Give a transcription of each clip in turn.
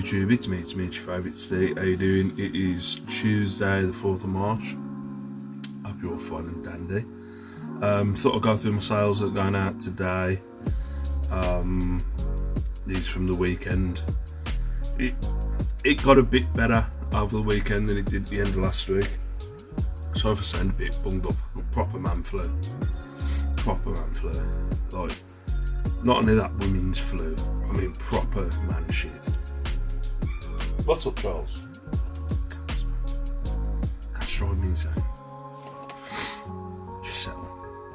YouTube, it's me, your favourite Steve. How you doing? It is Tuesday the 4th of March. Hope you're all fine and dandy. Thought I'd go through my sales that are going out today. These from the weekend. It got a bit better over the weekend than it did at the end of last week. Sorry for saying a bit bunged up, but proper man flu. Proper man flu. Like, not only that women's flu, I mean proper man shit. What's up, Charles? Can't drive me insane. Just settle.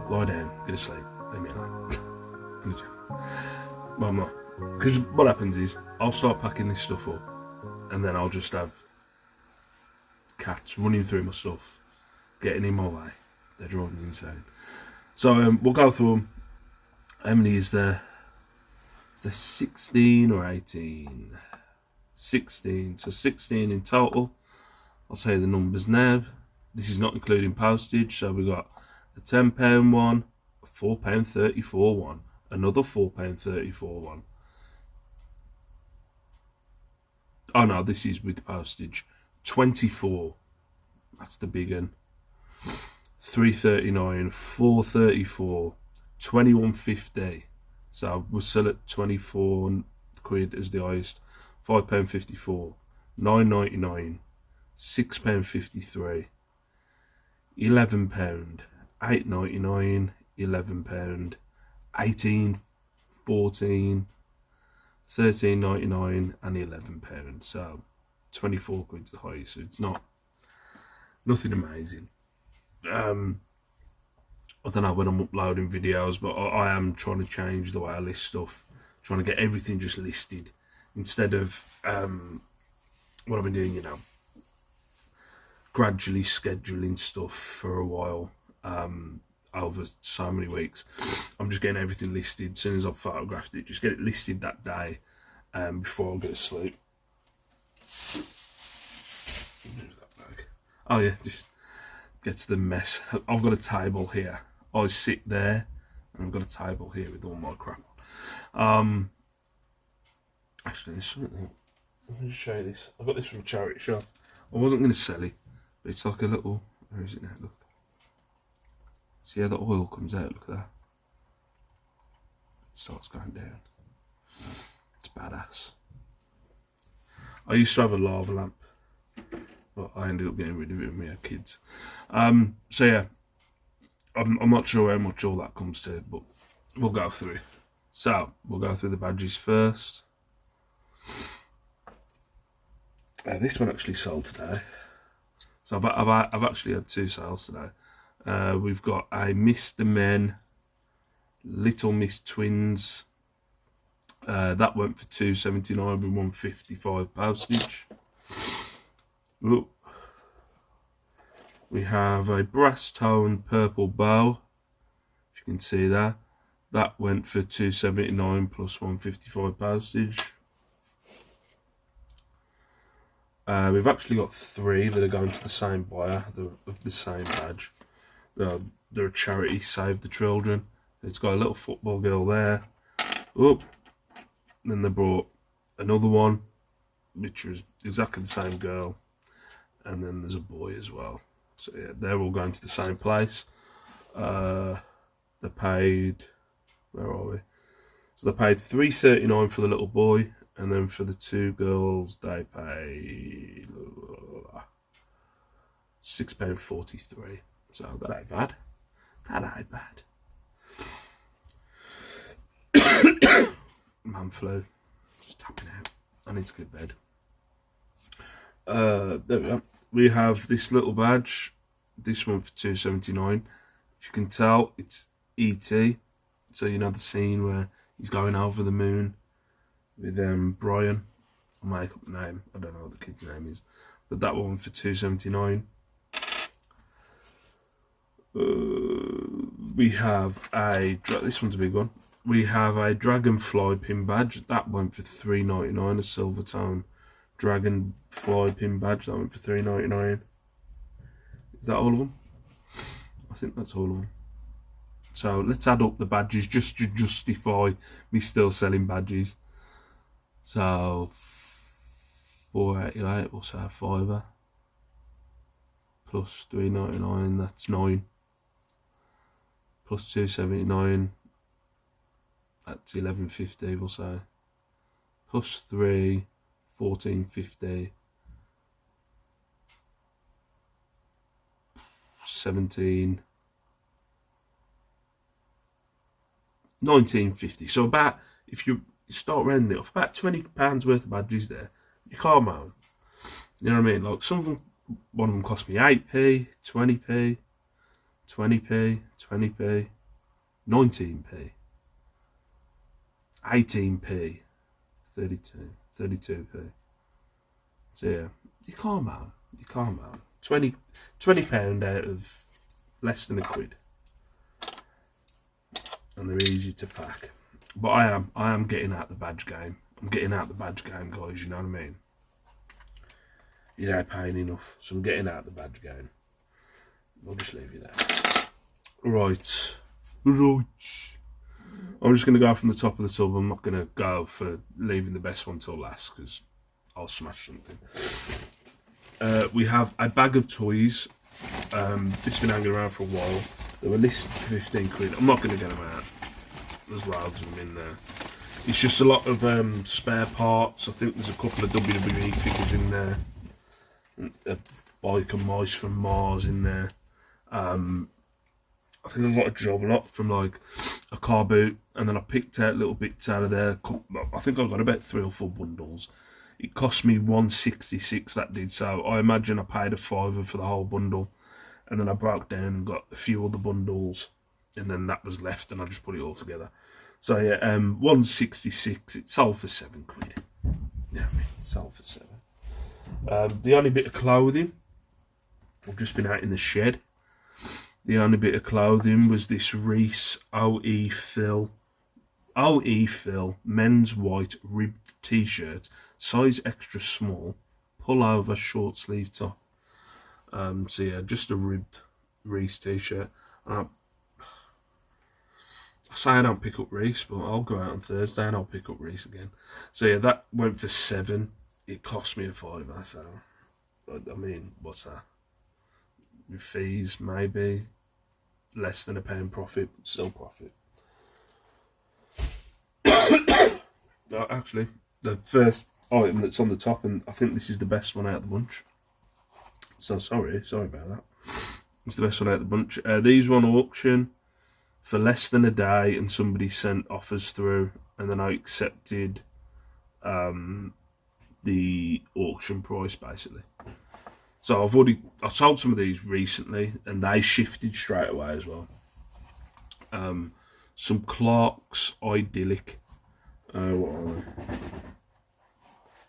Lie down, get to sleep. Leave me alone. Well, I'm not. Because what happens is, I'll start packing this stuff up, and then I'll just have cats running through my stuff, getting in my way. They're driving me insane. So we'll go through them. How many is there? Is there 16 or 18? 16. So 16 in total. I'll tell you the numbers now. This is not including postage. So we've got a £10 one, a £4.34 one, another £4.34 one. Oh no, this is with postage. 24. That's the big one. £3.39, £4.34, £21.50. So we'll sell at 24 quid as the highest. £5.54, £9.99, £6.53, £11, £8.99, £11, £18, £14, £13.99 and £11. So 24 quid's the highest. So it's nothing amazing. I don't know when I'm uploading videos, but I am trying to change the way I list stuff, trying to get everything just listed instead of what I've been doing, gradually scheduling stuff for a while, over so many weeks. I'm just getting everything listed as soon as I've photographed it, just get it listed that day before I go to sleep. Move that bag. Oh yeah, just get to the mess. I've got a table here. I sit there, and I've got a table here with all my crap on. Actually, there's something. Let me just show you this. I got this from a charity shop. I wasn't going to sell it, but it's like a little. Where is it now? Look. See how the oil comes out? Look at that. It starts going down. It's badass. I used to have a lava lamp, but I ended up getting rid of it when we had kids. So yeah, I'm not sure how much all that comes to, but we'll go through it. So we'll go through the badges first. This one actually sold today. So I've actually had two sales today. We've got a Mr. Men, Little Miss Twins. That went for £2.79 with £1.55 postage. Ooh. We have a brass tone purple bow, if you can see that. That went for £2.79 plus £1.55 postage. We've actually got three that are going to the same buyer of the same badge. They're a charity, Save the Children. It's got a little football girl there. Oh, then they brought another one, which was exactly the same girl. And then there's a boy as well. So yeah, they're all going to the same place. They paid, where are we? So they paid £3.39 for the little boy, and then for the two girls they paid £6.43. So that ain't bad. That ain't bad. Man flu, just tapping out. I need to go to bed. There we go. We have this little badge. This one for £2.79. If you can tell, it's E.T. So you know the scene where he's going over the moon with Brian. I'll make up the name. I don't know what the kid's name is, but that one for £2.79. We have this one's a big one. We have a Dragonfly pin badge. That went for £3.99. A silver tone Dragonfly pin badge. That went for £3.99. Is that all of them? I think that's all of them. So let's add up the badges just to justify me still selling badges. So £4.88, we'll say a fiver. Plus £3.99, that's £9. Plus £2.79, that's £11.50, we'll say. Plus £3, £14.50. 17, £19.50. So about, if you start rounding it off, about £20 worth of badges there. You can't moan. You know what I mean? Like some of them, one of them cost me 8p, 20p, 20p, 20p, 19p, 18p, 32p. So yeah, you can't moan. You can't moan. £20 out of less than a quid, and they're easy to pack. But I am getting out the badge game. I'm getting out the badge game, guys. You know what I mean? You ain't paying enough, so I'm getting out the badge game. I'll just leave you there. Right. I'm just going to go from the top of the tub. I'm not going to go for leaving the best one till last because I'll smash something. We have a bag of toys. This has been hanging around for a while. They were listed for 15 quid. I'm not going to get them out. There's loads of them in there. It's just a lot of spare parts. I think there's a couple of WWE figures in there. A bike and mice from Mars in there. I think I got a job lot from like a car boot, and then I picked out little bits out of there. I think I got about 3 or 4 bundles. It cost me £1.66, that did, so I imagine I paid a £5 for the whole bundle, and then I broke down and got a few other bundles, and then that was left, and I just put it all together. So yeah, £1.66. It sold for 7 quid. Yeah, it sold for 7. The only bit of clothing, I've just been out in the shed. The only bit of clothing was this Reese OE Phil men's white ribbed t-shirt, size extra small, pull-over short sleeve top. So yeah, just a ribbed Reese t-shirt. I say I don't pick up Reese, but I'll go out on Thursday and I'll pick up Reese again. So yeah, that went for 7. It cost me a £5. So I mean, what's that? With fees, maybe less than £1 profit, but still profit. No, actually, the first item that's on the top, and I think this is the best one out of the bunch. So sorry about that. It's the best one out of the bunch. These were on auction for less than a day, and somebody sent offers through, and then I accepted the auction price basically. So I sold some of these recently, and they shifted straight away as well. Some Clark's Idyllic. What are they?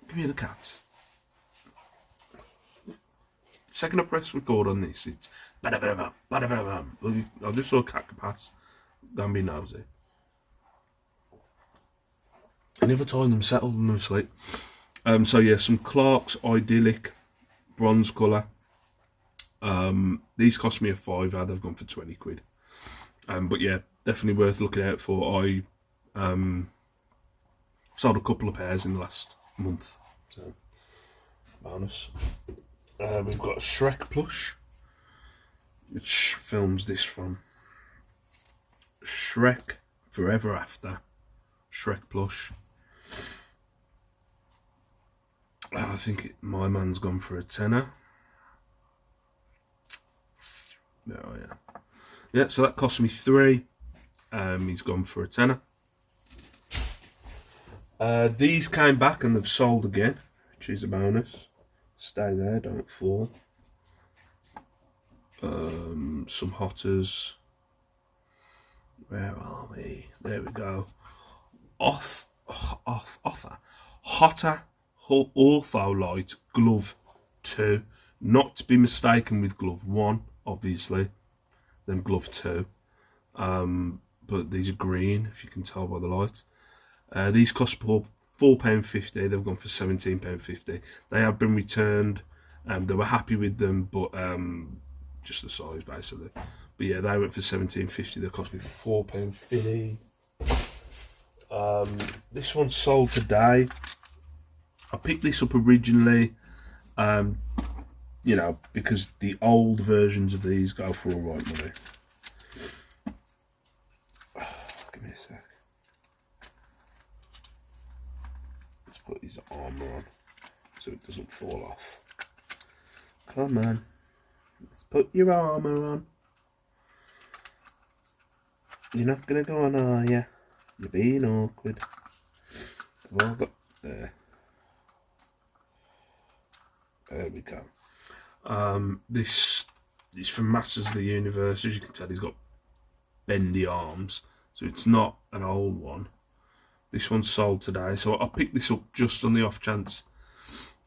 Give me the cats. Second I press record on this, it's bada-bada-bam, bada-bada-bam. I just saw a cat pass. Go and be nosy. And every time them settled and them asleep. So yeah, some Clark's Idyllic bronze colour. These cost me a £5. They've gone for 20 quid. But yeah, definitely worth looking out for. I sold a couple of pairs in the last month, so bonus. We've got a Shrek plush, which films this from Shrek Forever After. Shrek plush. I think my man's gone for a tenner. Oh yeah. Yeah, so that cost me 3. He's gone for a tenner. These came back and they've sold again, which is a bonus. Stay there, don't fall. Some hotters. Where are we? There we go. Offer. Hotter Ortholite Glove 2. Not to be mistaken with Glove 1, obviously. Then Glove 2. But these are green, if you can tell by the light. These cost £4.50. They've gone for £17.50. They have been returned. They were happy with them, but just the size basically. But yeah, they went for £17.50. They cost me £4.50. This one sold today. I picked this up originally, you know, because the old versions of these go for all right money. Give me a sec. Let's put his armour on so it doesn't fall off. Come on, let's put your armour on. You're not gonna go on, are you? You're being awkward. I've all got there. There we go. This is from Masters of the Universe. As you can tell, he's got bendy arms, so it's not an old one. This one's sold today, so I picked this up just on the off chance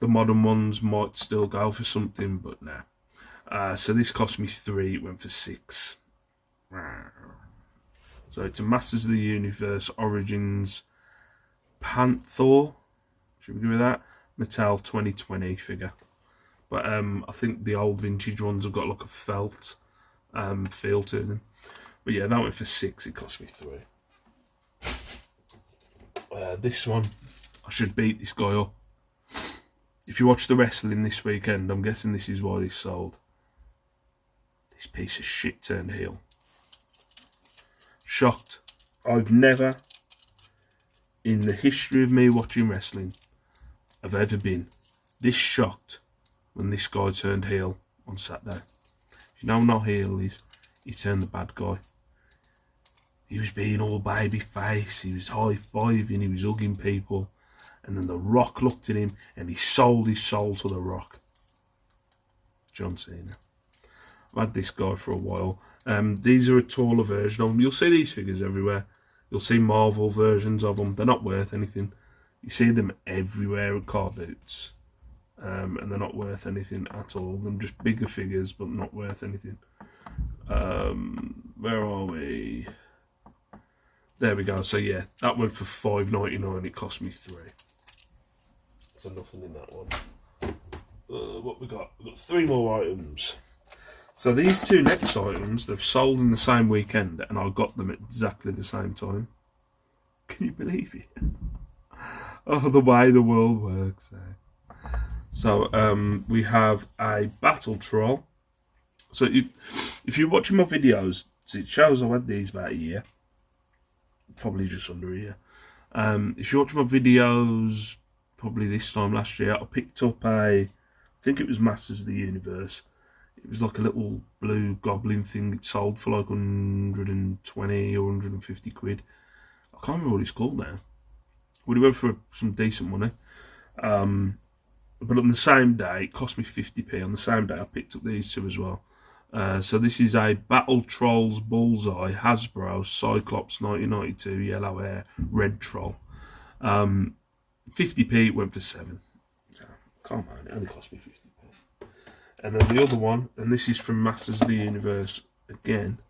the modern ones might still go for something, but nah. So this cost me 3, it went for 6. So it's a Masters of the Universe Origins Panther. Should we give it that? Mattel 2020 figure. But I think the old vintage ones have got like a felt feel to them. But yeah, that went for 6, it cost me 3. This one, I should beat this guy up. If you watch the wrestling this weekend, I'm guessing this is why this sold. This piece of shit turned heel. Shocked. I've never, in the history of me watching wrestling, have ever been this shocked when this guy turned heel on Saturday. If you know not heel is, he turned the bad guy. He was being all baby face, he was high-fiving, he was hugging people, and then The Rock looked at him and he sold his soul to The Rock. John Cena. I've had this guy for a while. These are a taller version of them. You'll see these figures everywhere. You'll see Marvel versions of them. They're not worth anything. You see them everywhere at car boots. And they're not worth anything at all. They're just bigger figures, but not worth anything. Where are we? There we go. So yeah, that went for $5.99. It cost me 3. So nothing in that one. What we got? We've got 3 more items. So these 2 next items, they've sold in the same weekend, and I got them at exactly the same time. Can you believe it? Oh, the way the world works. So we have a battle troll. So if you're watching my videos, it shows I had these about a year. Probably just under a year. If you're watching my videos, probably this time last year, I picked up I think it was Masters of the Universe. It was like a little blue goblin thing. It sold for like 120 or 150 quid. I can't remember what it's called now. Would have went for some decent money. But on the same day, it cost me 50p. On the same day, I picked up these 2 as well. So this is a Battle Trolls Bullseye Hasbro Cyclops 1992 yellow hair red troll. 50p, it went for 7. So, come on, it only cost me 50p. And then the other one, and this is from Masters of the Universe again.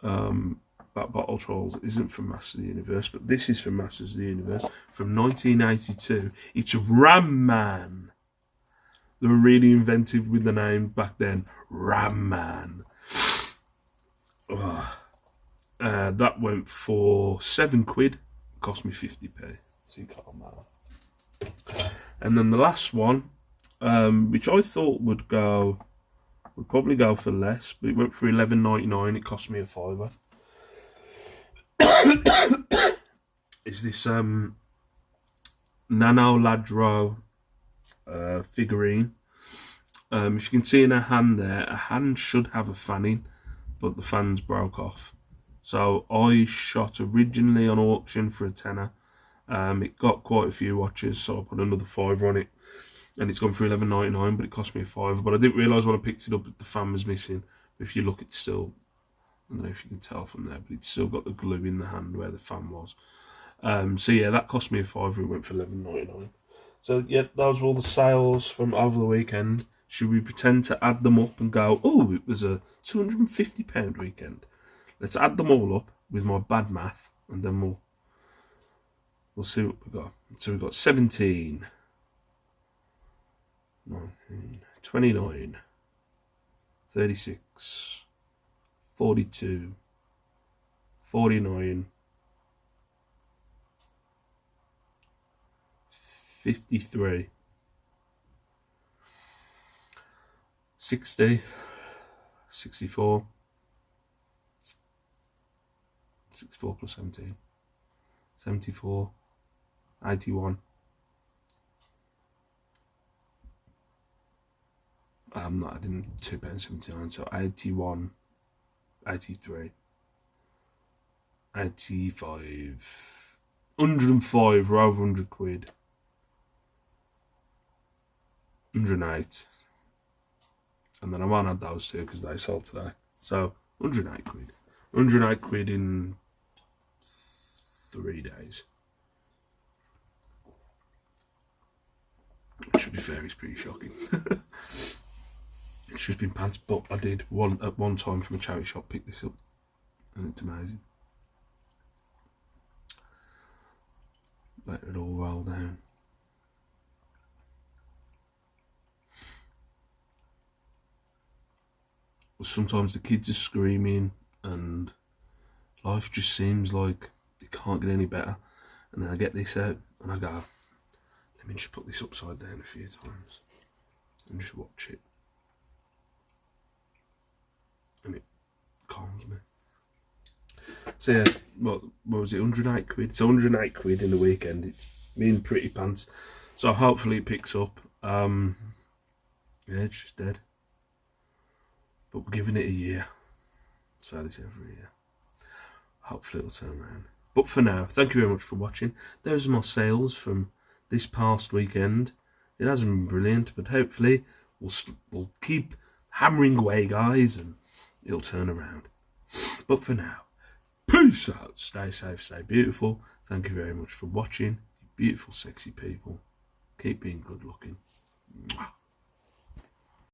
That Battle Trolls isn't from Masters of the Universe, but this is from Masters of the Universe from 1982. It's Ram Man. They were really inventive with the name back then. Ram Man. That went for 7 quid. Cost me 50p. So you can't matter. And then the last one, which I thought would probably go for less, but it went for $11.99. It cost me a £5. Is this Nano Ladro figurine. If you can see in her hand there, her hand should have a fan in, but the fans broke off. So I shot originally on auction for a tenner. It got quite a few watches, so I put another £5 on it, and it's gone for $11.99, but it cost me a £5. But I didn't realise when I picked it up that the fan was missing. If you look, it's still, I don't know if you can tell from there, but it's still got the glue in the hand where the fan was. So yeah, that cost me a £5. It went for $11.99. So yeah, those were all the sales from over the weekend. Should we pretend to add them up and go, oh, it was a £250 weekend? Let's add them all up with my bad math, and then we'll see what we got. So we've got 17, 19, 29, 36, 42, 49, 53, 60, 64, 64 plus 17, 74, 81. I'm not adding £2.79, so 81, 83, 85, 105, or over 100 quid, 108, and then I won't add those two because they sold today, so 108 quid, 108 quid in 3 days, which, to be fair, is pretty shocking. It's just been pants, but I did at one time from a charity shop pick this up, and it's amazing. Let it all roll down. But sometimes the kids are screaming, and life just seems like it can't get any better. And then I get this out, and I go, let me just put this upside down a few times, and just watch it. And it calms me. So yeah, what was it, 108 quid? So 108 quid in the weekend. It's been pretty pants. So hopefully it picks up. Yeah, it's just dead. But we're giving it a year. Say this every year. Hopefully it'll turn around. But for now, thank you very much for watching. There's my sales from this past weekend. It hasn't been brilliant, but hopefully we'll keep hammering away, guys, and it'll turn around. But for now, peace out. Stay safe, stay beautiful. Thank you very much for watching. You beautiful, sexy people. Keep being good looking. Mwah.